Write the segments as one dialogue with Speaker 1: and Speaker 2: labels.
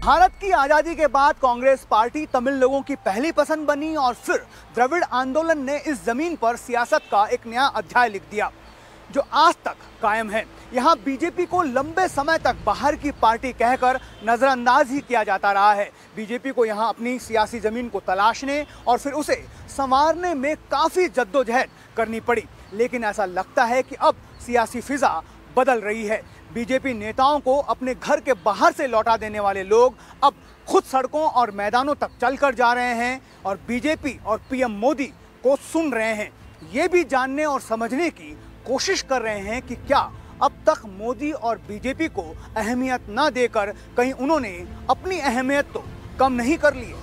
Speaker 1: भारत की आजादी के बाद कांग्रेस पार्टी तमिल लोगों की पहली पसंद बनी और फिर द्रविड़ आंदोलन ने इस जमीन पर सियासत का एक नया अध्याय लिख दिया जो आज तक कायम है। यहाँ बीजेपी को लंबे समय तक बाहर की पार्टी कहकर नजरअंदाज ही किया जाता रहा है। बीजेपी को यहाँ अपनी सियासी जमीन को तलाशने और फिर उसे संवारने में काफी जद्दोजहद करनी पड़ी, लेकिन ऐसा लगता है कि अब सियासी फिजा बदल रही है। बीजेपी नेताओं को अपने घर के बाहर से लौटा देने वाले लोग अब खुद सड़कों और मैदानों तक चलकर जा रहे हैं और बीजेपी और पीएम मोदी को सुन रहे हैं। ये भी जानने और समझने की कोशिश कर रहे हैं कि क्या अब तक मोदी और बीजेपी को अहमियत न देकर कहीं उन्होंने अपनी अहमियत तो कम नहीं कर ली है।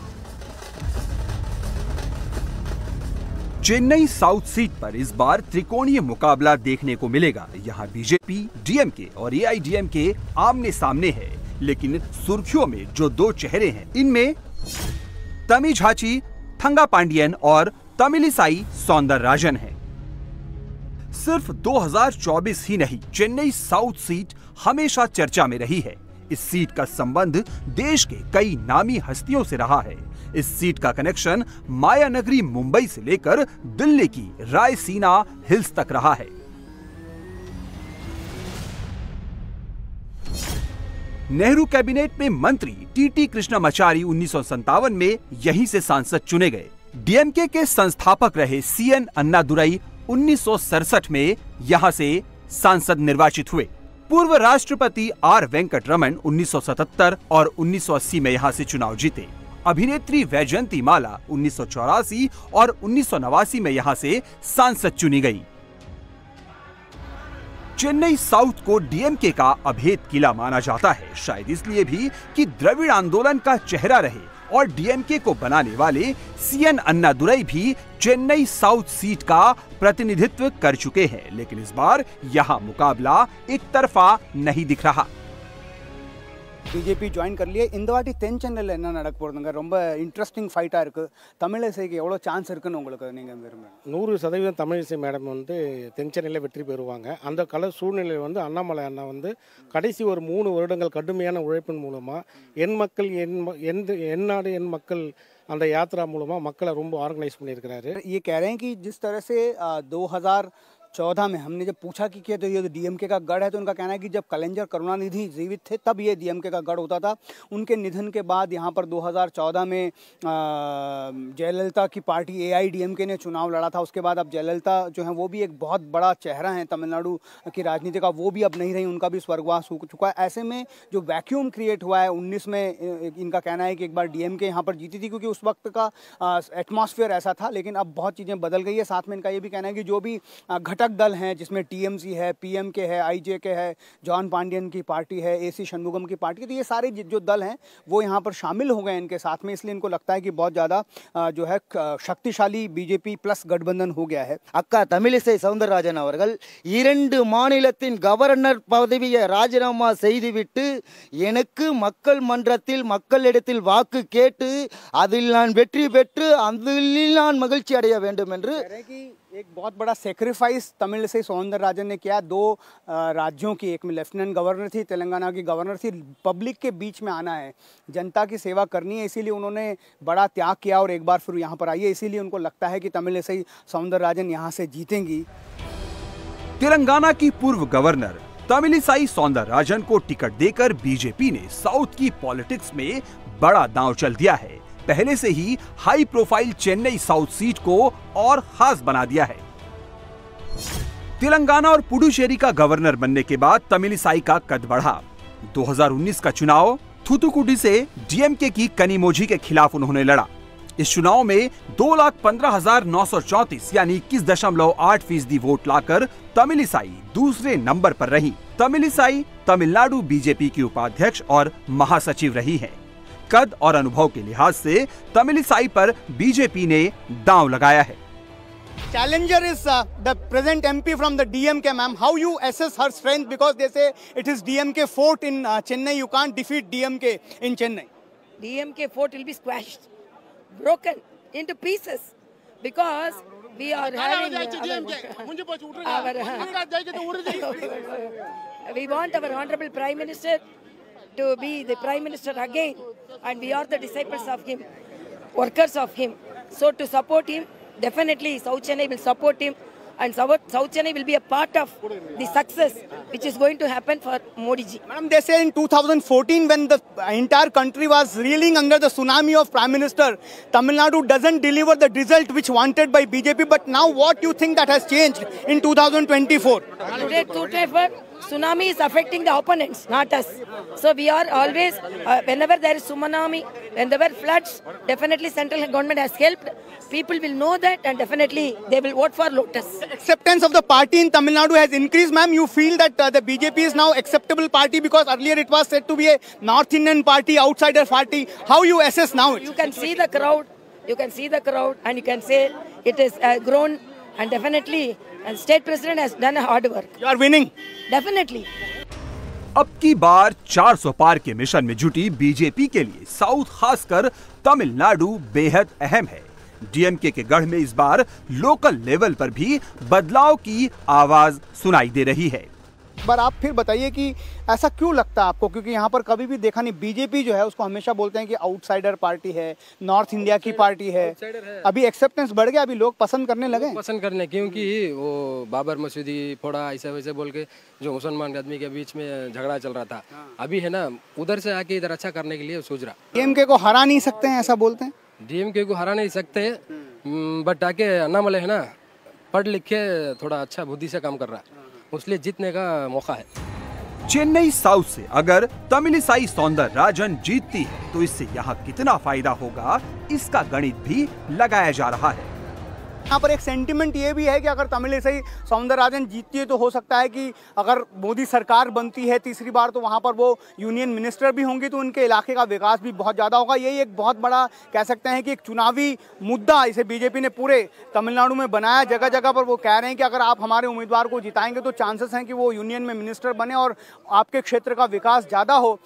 Speaker 2: चेन्नई साउथ सीट पर इस बार त्रिकोणीय मुकाबला देखने को मिलेगा। यहाँ बीजेपी, डीएमके और एआईडीएमके आमने सामने है, लेकिन सुर्खियों में जो दो चेहरे हैं इनमें तमिझाची थंगापांडियन और तमिलिसाई सौंदरराजन हैं। सिर्फ 2024 ही नहीं, चेन्नई साउथ सीट हमेशा चर्चा में रही है। इस सीट का संबंध देश के कई नामी हस्तियों से रहा है। इस सीट का कनेक्शन माया नगरी मुंबई से लेकर दिल्ली की रायसीना हिल्स तक रहा है। नेहरू कैबिनेट में मंत्री टीटी कृष्णमाचारी 1957 में यहीं से सांसद चुने गए। डीएमके के संस्थापक रहे सीएन अन्नादुरई 1967 में यहां से सांसद निर्वाचित हुए। पूर्व राष्ट्रपति आर वेंकटरमन 1977 और 1980 में यहां से चुनाव जीते। अभिनेत्री वैजयंती माला 1984 और 1989 में यहां से सांसद चुनी गई। चेन्नई साउथ को डीएमके का अभेद किला माना जाता है, शायद इसलिए भी कि द्रविड़ आंदोलन का चेहरा रहे और डीएमके को बनाने वाले सीएन अन्नादुरई भी चेन्नई साउथ सीट का प्रतिनिधित्व कर चुके हैं। लेकिन इस बार यहां मुकाबला एक तरफा नहीं दिख रहा।
Speaker 1: बीजेपी ஜாயின் करलिए இந்த வாட்டி தென் சென்னையில் என்ன நடக்க போறதுங்க? ரொம்ப இன்ட்ரெஸ்டிங் ஃபைட்டா இருக்கு. தமிழிசைக்கு எவ்வளவு சான்ஸ் இருக்குன்னு உங்களுக்கு நீங்க விரும்புறீங்க?
Speaker 3: 100% தமிழிசை மேடம் வந்து தென் சென்னையில் வெற்றி பெறுவாங்க. அந்த கல சூழ்நிலையில் வந்து அண்ணாமலை அண்ணா வந்து கடைசி ஒரு 3 வருடங்கள் கடுமையான உழைப்பின் மூலமா என் மக்கள் என் நாடு என் மக்கள் அந்த யாத்ரா மூலமா மக்களை ரொம்ப ஆர்கனைஸ் பண்ணியிருக்கிறாரு।
Speaker 1: ये कह रहे हैं कि जिस तरह से 2014 में हमने जब पूछा कि क्या तो ये डीएमके का गढ़ है, तो उनका कहना है कि जब कलेंजर करुणानिधि जीवित थे तब ये डीएमके का गढ़ होता था। उनके निधन के बाद यहाँ पर 2014 में जयललिता की पार्टी एआईडीएमके ने चुनाव लड़ा था। उसके बाद अब जयललिता जो है वो भी एक बहुत बड़ा चेहरा है तमिलनाडु की राजनीति का, वो भी अब नहीं रही, उनका भी स्वर्गवास हो चुका है। ऐसे में जो वैक्यूम क्रिएट हुआ है 19 में, इनका कहना है कि एक बार डीएमके यहाँ पर जीती थी क्योंकि उस वक्त का एटमॉस्फेयर ऐसा था, लेकिन अब बहुत चीज़ें बदल गई है। साथ में इनका ये भी कहना है कि जो भी घटक दल हैं जिसमें टीएमसी है, पीएमके है, आईजेके है, जॉन पांडियन की पार्टी है, एसी शनमुगम की पार्टी, तो ये सारे जो दल हैं वो यहाँ पर शामिल हो गए इनके साथ में, इसलिए इनको लगता है कि बहुत ज़्यादा जो है शक्तिशाली बीजेपी प्लस गठबंधन हो गया है।
Speaker 4: அக்கா தமிழிசை சவுந்தரராஜன் அவர்கள் 2 மாநிலத்தின் கவர்னர் பதவியை ராஜினாமா செய்துவிட்டு எனக்கு மக்கள் மன்றத்தில் மக்களிடத்தில் வாக்கு கேட்டு அதில் நான் வெற்றி பெற்று அதில் நான் மகிழ்ச்சி அடைய வேண்டும் என்று
Speaker 1: एक बहुत बड़ा सेक्रीफाइस तमिलिसई सौंदरराजन ने किया। 2 राज्यों की, एक में लेफ्टिनेंट गवर्नर थी, तेलंगाना की गवर्नर थी, पब्लिक के बीच में आना है, जनता की सेवा करनी है, इसीलिए उन्होंने बड़ा त्याग किया और एक बार फिर यहाँ पर आई है। इसीलिए उनको लगता है कि तमिलिसई सौंदरराजन यहाँ से जीतेंगी।
Speaker 2: तेलंगाना की पूर्व गवर्नर तमिलिसाई सौंदरराजन को टिकट देकर बीजेपी ने साउथ की पॉलिटिक्स में बड़ा दांव चल दिया है। पहले से ही high profile Chennai south seat को और खास बना दिया है। तेलंगाना और पुडुचेरी का गवर्नर बनने के बाद तमिलिसाई का कद बढ़ा। 2019 का चुनाव थूथुकुडी से डीएमके की कनिमोझी के खिलाफ उन्होंने लड़ा। इस चुनाव में 2,15,934 यानी 21.8% वोट लाकर तमिलिसाई दूसरे नंबर पर रही। तमिलिसाई तमिलनाडु बीजेपी की उपाध्यक्ष और महासचिव रही हैं। कद और अनुभव के लिहाज से तमिलिसाई पर बीजेपी ने दांव लगाया है।
Speaker 1: Challenger is the present MP from the DMK, ma'am. How you assess her strength? Because they say it is DMK fort in Chennai. You can't defeat DMK in Chennai.
Speaker 5: DMK fort will be squashed, broken into pieces, because we are having we want our Honorable Prime Minister to be the Prime Minister again, and we are the disciples of him, workers of him. So to support him, definitely South Chennai will support him, and South Chennai will be a part of the success which is going to happen for Modi ji.
Speaker 1: Madam, they say in 2014 when the entire country was reeling under the tsunami of Prime Minister, Tamil Nadu doesn't deliver the result which wanted by BJP. But now what do you think that has changed in 2024?
Speaker 5: Today, tsunami is affecting the opponents, not us. So we are always, whenever there is tsunami, whenever floods, definitely central government has helped. People will know that, and definitely they will vote for Lotus.
Speaker 1: Acceptance of the party in Tamil Nadu has increased, ma'am. You feel that the BJP is now acceptable party because earlier it was said to be a North Indian party, outsider party. How you assess now?
Speaker 5: You can see the crowd. You can see the crowd, and you can say it is grown, and definitely, and state president has done a hard work.
Speaker 1: You are winning.
Speaker 5: Definitely.
Speaker 2: अब की बार 400 पार के mission में जुटी BJP के लिए south खासकर तमिलनाडु बेहद अहम है। डीएमके के गढ़ में इस बार लोकल लेवल पर भी बदलाव की आवाज सुनाई दे रही है।
Speaker 1: पर आप फिर बताइए कि ऐसा क्यों लगता है आपको, क्योंकि यहाँ पर कभी भी देखा नहीं, बीजेपी जो है उसको हमेशा बोलते हैं कि आउटसाइडर पार्टी है, नॉर्थ इंडिया की पार्टी है। अभी एक्सेप्टेंस बढ़ गया, अभी लोग पसंद करने लगे।
Speaker 6: पसंद करने क्योंकि वो बाबर मसूदी फोड़ा ऐसे वैसे बोल के जो मुसलमान आदमी के बीच में झगड़ा चल रहा था, अभी है ना उधर से आके इधर अच्छा करने के लिए सोच रहा।
Speaker 1: डीएमके को हरा नहीं सकते हैं, ऐसा बोलते हैं।
Speaker 6: डीएमके को हरा नहीं सकते, बट आके अन्नामले है ना पढ़ लिख के थोड़ा अच्छा बुद्धि से काम कर रहा है, उसलिए जीतने का मौका है।
Speaker 2: चेन्नई साउथ से अगर तमिलिसाई सौंदरराजन जीतती है तो इससे यहाँ कितना फायदा होगा, इसका गणित भी लगाया जा रहा है।
Speaker 1: यहाँ पर एक सेंटिमेंट ये भी है कि अगर तमिलिसाई सौंदरराजन जीतती है तो हो सकता है कि अगर मोदी सरकार बनती है तीसरी बार तो वहाँ पर वो यूनियन मिनिस्टर भी होंगी, तो उनके इलाके का विकास भी बहुत ज़्यादा होगा। यही एक बहुत बड़ा कह सकते हैं कि एक चुनावी मुद्दा इसे बीजेपी ने पूरे तमिलनाडु में बनाया। जगह जगह पर वो कह रहे हैं कि अगर आप हमारे उम्मीदवार को जिताएंगे तो चांसेस हैं कि वो यूनियन में मिनिस्टर बने और आपके क्षेत्र का विकास ज़्यादा हो।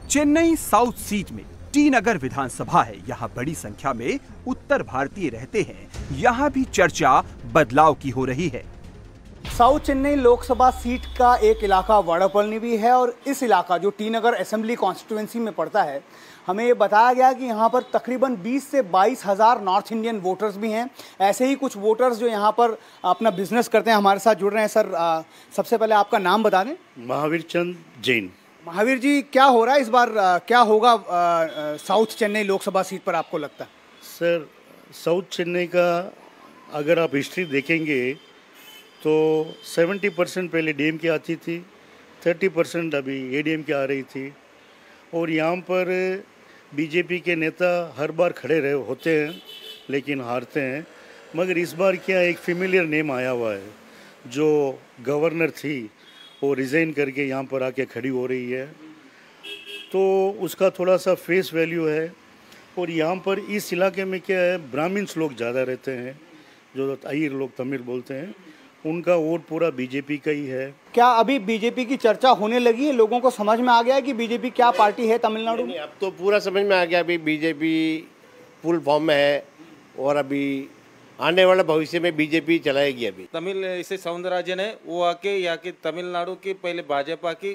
Speaker 2: चेन्नई साउथ सीट में टी नगर विधानसभा है। यहाँ बड़ी संख्या में उत्तर भारतीय रहते हैं। यहाँ भी चर्चा बदलाव की हो रही है।
Speaker 1: साउथ चेन्नई लोकसभा सीट का एक इलाका वड़पल्ली भी है और इस इलाका जो टी नगर असेंबली कॉन्स्टिट्यूएंसी में पड़ता है, हमें ये बताया गया कि यहाँ पर तकरीबन 20 से 22 हज़ार नॉर्थ इंडियन वोटर्स भी हैं। ऐसे ही कुछ वोटर्स जो यहाँ पर अपना बिजनेस करते हैं हमारे साथ जुड़ रहे हैं। सर, सबसे पहले आपका नाम बता दें।
Speaker 7: महावीर चंद जैन।
Speaker 1: महावीर जी, क्या हो रहा है इस बार, क्या होगा साउथ चेन्नई लोकसभा सीट पर आपको लगता है?
Speaker 7: सर, साउथ चेन्नई का अगर आप हिस्ट्री देखेंगे तो 70% पहले डीएमके आती थी, 30% अभी एडीएमके आ रही थी, और यहाँ पर बीजेपी के नेता हर बार खड़े रहे होते हैं लेकिन हारते हैं। मगर इस बार क्या एक फेमिलियर नेम आया हुआ है, जो गवर्नर थी वो रिज़ाइन करके यहाँ पर आके खड़ी हो रही है, तो उसका थोड़ा सा फेस वैल्यू है। और यहाँ पर इस इलाके में क्या है, ब्राह्मण्स लोग ज़्यादा रहते हैं, जो अय्यर लोग तमिल बोलते हैं, उनका वोट पूरा बीजेपी का ही है।
Speaker 1: क्या अभी बीजेपी की चर्चा होने लगी है? लोगों को समझ में आ गया है कि बीजेपी क्या पार्टी है तमिलनाडु में?
Speaker 8: अब तो पूरा समझ में आ गया, अभी बीजेपी फुल फॉर्म में है और अभी आने वाले भविष्य में बीजेपी चलाएगी। अभी
Speaker 9: तमिल इसे सौंदरराजन है, वो आके यहाँ के तमिलनाडु के पहले भाजपा की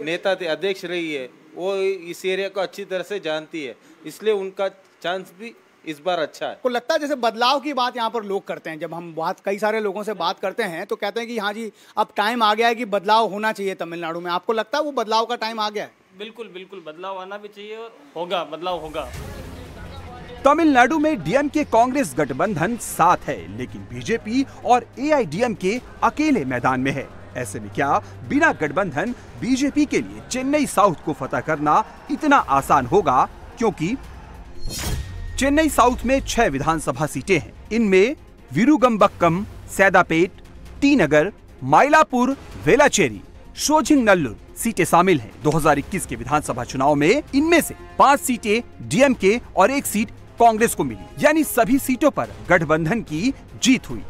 Speaker 9: नेता थे, अध्यक्ष रही है, वो इस एरिया को अच्छी तरह से जानती है, इसलिए उनका चांस भी इस बार अच्छा है।
Speaker 1: को लगता है जैसे बदलाव की बात यहाँ पर लोग करते हैं, जब हम कई सारे लोगों से बात करते हैं तो कहते हैं कि हाँ जी अब टाइम आ गया है कि बदलाव होना चाहिए तमिलनाडु में। आपको लगता है वो बदलाव का टाइम आ गया है?
Speaker 10: बिल्कुल बिल्कुल, बदलाव आना भी चाहिए और होगा, बदलाव होगा।
Speaker 2: तमिलनाडु में डीएमके कांग्रेस गठबंधन साथ है, लेकिन बीजेपी और एआईडीएमके अकेले मैदान में है। ऐसे में क्या बिना गठबंधन बीजेपी के लिए चेन्नई साउथ को फतह करना इतना आसान होगा? क्योंकि चेन्नई साउथ में 6 विधानसभा सीटें हैं। इनमें विरुगंबक्कम, सैदापेट, टी नगर, माइलापुर, वेलाचेरी, शोझिंगनल्लुर सीटें शामिल हैं। 2021 के विधानसभा चुनाव में इनमें से 5 सीटें डीएमके और 1 सीट कांग्रेस को मिली, यानी सभी सीटों पर गठबंधन की जीत हुई।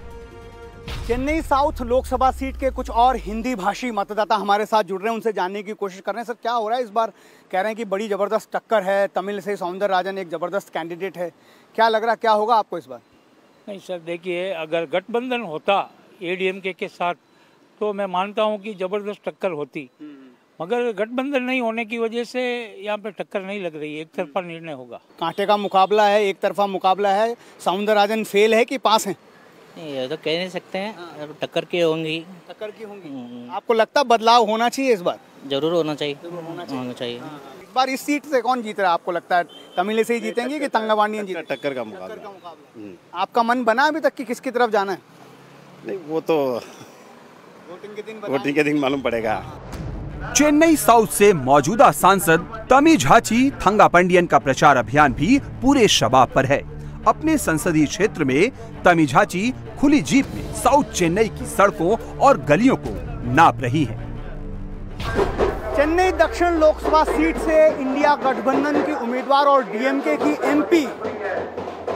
Speaker 1: चेन्नई साउथ लोकसभा सीट के कुछ और हिंदी भाषी मतदाता हमारे साथ जुड़ रहे हैं, उनसे जानने की कोशिश कर रहे हैं। सर, क्या हो रहा है इस बार? कह रहे हैं कि बड़ी जबरदस्त टक्कर है, तमिल से सौंदरराजन एक जबरदस्त कैंडिडेट है। क्या लग रहा है, क्या होगा आपको इस बार?
Speaker 10: नहीं सर, देखिए अगर गठबंधन होता एडीएमके के साथ तो मैं मानता हूं कि जबरदस्त टक्कर होती,
Speaker 11: मगर गठबंधन नहीं होने की वजह से यहाँ पे टक्कर नहीं लग रही है, एक तरफा निर्णय होगा।
Speaker 1: कांटे का मुकाबला है, एक तरफा मुकाबला है। सौंदरराजन फेल है कि पास है?
Speaker 12: नहीं, ये तो कह नहीं सकते हैं, टक्कर की होंगी।
Speaker 1: टक्कर की होंगी। आपको लगता है बदलाव होना चाहिए इस बार?
Speaker 12: जरूर होना चाहिए, होना चाहिए।
Speaker 1: इस बार इस सीट से कौन जीत रहा है आपको लगता है? तमिल से जीतेंगे कि तंगापांडियन जीतेंगे?
Speaker 13: टक्कर का मुकाबला।
Speaker 1: आपका मन बना अभी तक कि किसकी तरफ जाना है?
Speaker 13: नहीं, वो तो वोटिंग के दिन मालूम पड़ेगा।
Speaker 2: चेन्नई साउथ से मौजूदा सांसद तमिझाची थंगापांडियन का प्रचार अभियान भी पूरे शबाब पर है। अपने संसदीय क्षेत्र में तमिझाची खुली जीप में साउथ चेन्नई की सड़कों और गलियों को नाप रही है।
Speaker 1: चेन्नई दक्षिण लोकसभा सीट से इंडिया गठबंधन की उम्मीदवार और डीएमके की एमपी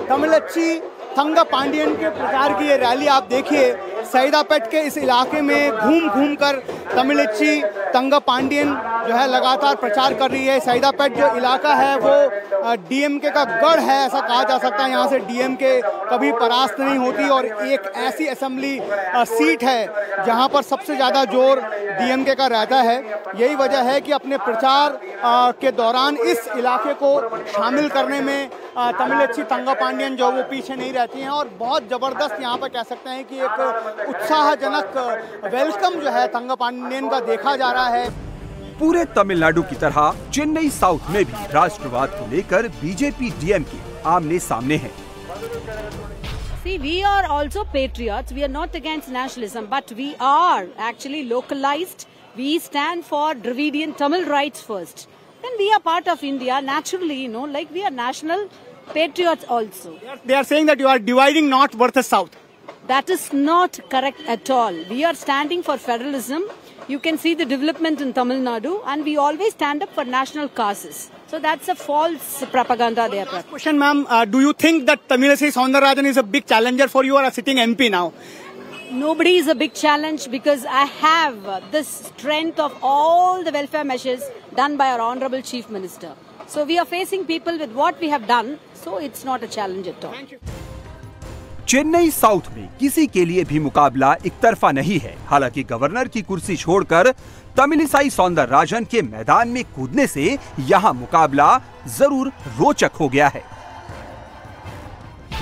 Speaker 1: तमिलच्ची थंगापांडियन के प्रचार की ये रैली आप देखिए। सैदापेट के इस इलाके में घूम घूम कर तमिलच्ची थंगापांडियन जो है लगातार प्रचार कर रही है। सैदापेट जो इलाका है वो डीएमके का गढ़ है, ऐसा कहा जा सकता है। यहाँ से डीएमके कभी परास्त नहीं होती और एक ऐसी असेंबली सीट है जहाँ पर सबसे ज़्यादा जोर डीएमके का रहता है। यही वजह है कि अपने प्रचार के दौरान इस इलाके को शामिल करने में तमिलच्ची थंगापांडियन जो वो पीछे नहीं रहती हैं और बहुत ज़बरदस्त यहाँ पर कह सकते हैं कि एक उत्साहजनक वेलकम जो है थंगापांडियन का देखा जा रहा है।
Speaker 2: पूरे तमिलनाडु की तरह चेन्नई साउथ में भी राष्ट्रवाद को लेकर बीजेपी डीएमके आमने सामने है।
Speaker 14: See, we are also patriots. We are not against nationalism, but we are actually localized. We stand for Dravidian Tamil rights first. Then we are part of India naturally, you know, like we are national patriots also.
Speaker 1: They are saying that you are dividing north versus south.
Speaker 14: That is not correct at all. We are standing for federalism. You can see the development in Tamil Nadu, and we always stand up for national causes. So that's a false propaganda there.
Speaker 1: Last question, ma'am. Do you think that Tamilisai Soundararajan is a big challenger for you or a sitting MP now?
Speaker 14: Nobody is a big challenge because I have this strength of all the welfare measures done by our Honorable Chief Minister. So we are facing people with what we have done. So it's not a challenge at all.
Speaker 1: Thank you.
Speaker 2: Chennai south में किसी के लिए भी मुकाबला एक तरफा नहीं है। हालांकि गवर्नर की कुर्सी छोड़कर तमिलिसाई सौंदरराजन के मैदान में कूदने से यहां मुकाबला जरूर रोचक हो गया है।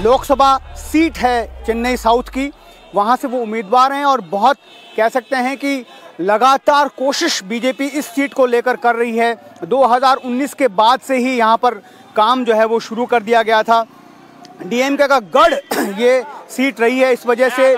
Speaker 1: लोकसभा सीट है चेन्नई साउथ की, वहां से वो उम्मीदवार हैं और बहुत कह सकते हैं कि लगातार कोशिश बीजेपी इस सीट को लेकर कर रही है। 2019 के बाद से ही यहां पर काम जो है वो शुरू कर दिया गया था। डीएमके का गढ़ ये सीट रही है, इस वजह से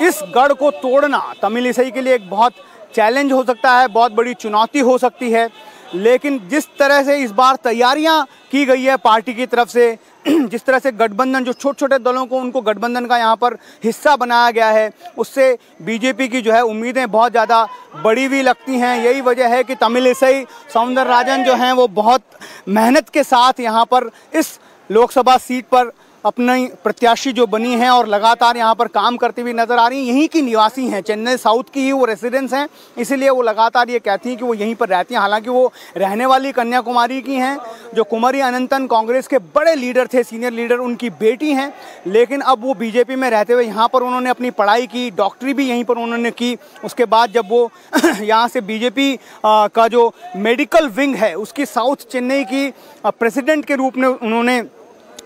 Speaker 1: इस गढ़ को तोड़ना तमिलिसाई के लिए एक बहुत चैलेंज हो सकता है, बहुत बड़ी चुनौती हो सकती है। लेकिन जिस तरह से इस बार तैयारियां की गई है पार्टी की तरफ से, जिस तरह से गठबंधन जो छोटे छोटे दलों को उनको गठबंधन का यहाँ पर हिस्सा बनाया गया है, उससे बीजेपी की जो है उम्मीदें बहुत ज़्यादा बड़ी भी लगती हैं। यही वजह है कि तमिलिसाई सौंदरराजन जो हैं वो बहुत मेहनत के साथ यहाँ पर इस लोकसभा सीट पर अपनी प्रत्याशी जो बनी हैं और लगातार यहाँ पर काम करती हुई नजर आ रही हैं। यहीं की निवासी हैं, चेन्नई साउथ की ही वो रेसिडेंट्स हैं, इसीलिए वो लगातार ये कहती हैं कि वो यहीं पर रहती हैं। हालांकि वो रहने वाली कन्याकुमारी की हैं। जो कुमारी अनंतन कांग्रेस के बड़े लीडर थे, सीनियर लीडर, उनकी बेटी हैं। लेकिन अब वो बीजेपी में रहते हुए यहाँ पर उन्होंने अपनी पढ़ाई की, डॉक्टरी भी यहीं पर उन्होंने की। उसके बाद जब वो यहाँ से बीजेपी का जो मेडिकल विंग है उसकी साउथ चेन्नई की प्रेसिडेंट के रूप में उन्होंने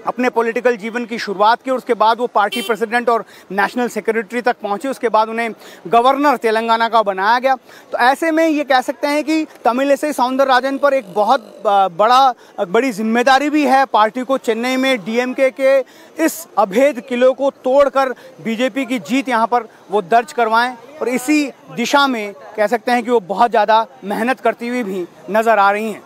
Speaker 1: अपने पॉलिटिकल जीवन की शुरुआत की और उसके बाद वो पार्टी प्रेसिडेंट और नेशनल सेक्रेटरी तक पहुंचे। उसके बाद उन्हें गवर्नर तेलंगाना का बनाया गया। तो ऐसे में ये कह सकते हैं कि तमिलिसाई सौंदरराजन पर एक बहुत बड़ी जिम्मेदारी भी है पार्टी को चेन्नई में डीएमके के इस अभेद किले को तोड़कर बीजेपी की जीत यहाँ पर वो दर्ज करवाएं और इसी दिशा में कह सकते हैं कि वो बहुत ज़्यादा मेहनत करती हुई भी नज़र आ रही हैं।